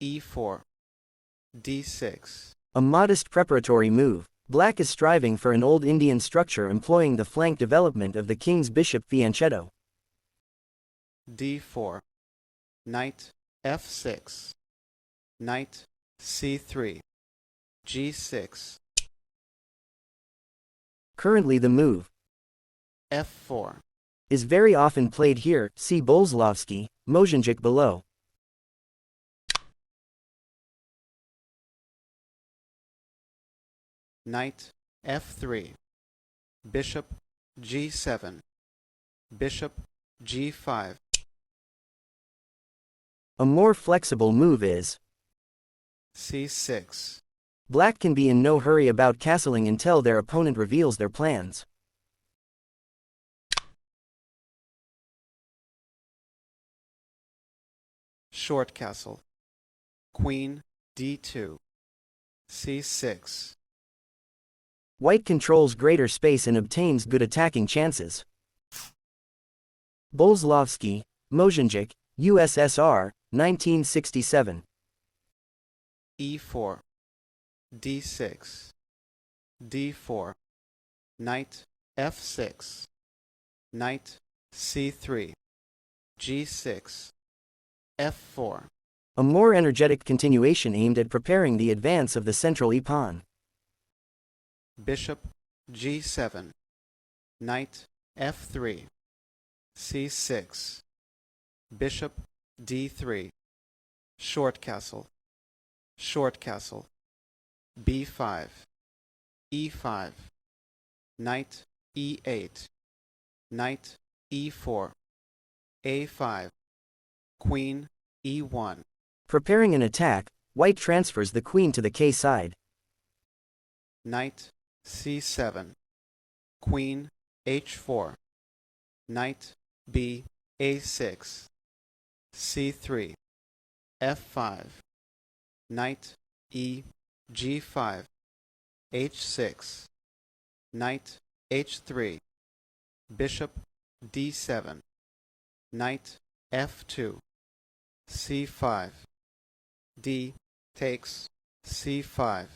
e4, d6. A modest preparatory move. Black is striving for an old Indian structure employing the flank development of the king's bishop fianchetto. d4, knight f6, knight c3, g6. Currently the move f4 is very often played here, see Boleslavsky, Mozenjik below. knight f3, bishop g7, bishop g5. A more flexible move is c6. Black can be in no hurry about castling until their opponent reveals their plans. Short castle, queen d2, c6. White controls greater space and obtains good attacking chances. Boleslavsky, Mozenjik, USSR, 1967. e4, d6, d4, knight f6, knight c3, g6, f4. A more energetic continuation aimed at preparing the advance of the central e-pawn. Bishop g7, knight f3, c6, bishop d3, short castle, b5, e5, knight e8, knight e4, a5, queen e1. Preparing an attack, White transfers the queen to the K side. Knight c7, queen h4, knight b a6, c3, f5, knight e g5, h6, knight h3, bishop d7, knight f2, c5, d takes c5,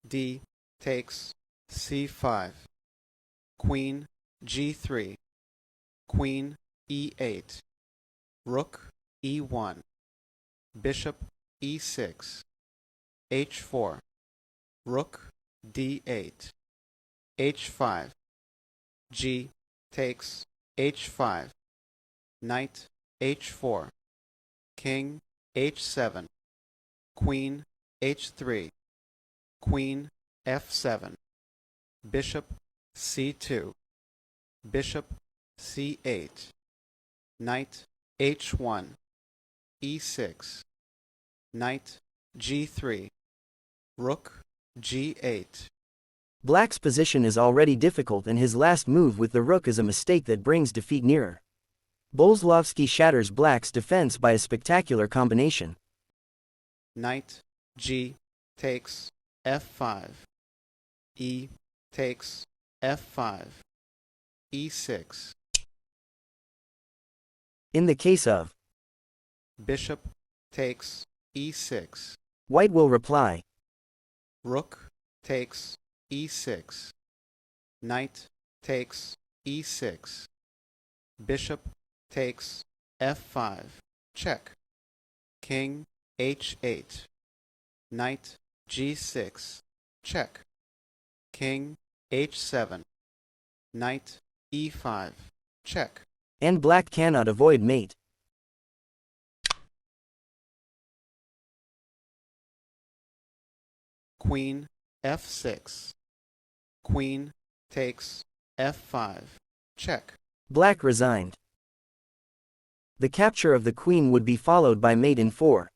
d takes c5, queen g3, queen e8, rook e1, bishop e6, h4, rook d8, h5, g takes h5, knight h4, king h7, queen h3, queen f7, bishop c2, bishop c8, knight h1, e6, knight g3, rook g8. Black's position is already difficult and his last move with the rook is a mistake that brings defeat nearer. Boleslavsky shatters Black's defense by a spectacular combination. Knight g takes f5, e takes f5, e6. In the case of Bishop takes e6, White will reply. rook takes e6, knight takes e6, bishop takes f5, check, king h8, knight g6, check, king h7, knight e5, check. And Black cannot avoid mate. Queen f6, queen takes f5, check. Black resigned. The capture of the queen would be followed by mate in 4.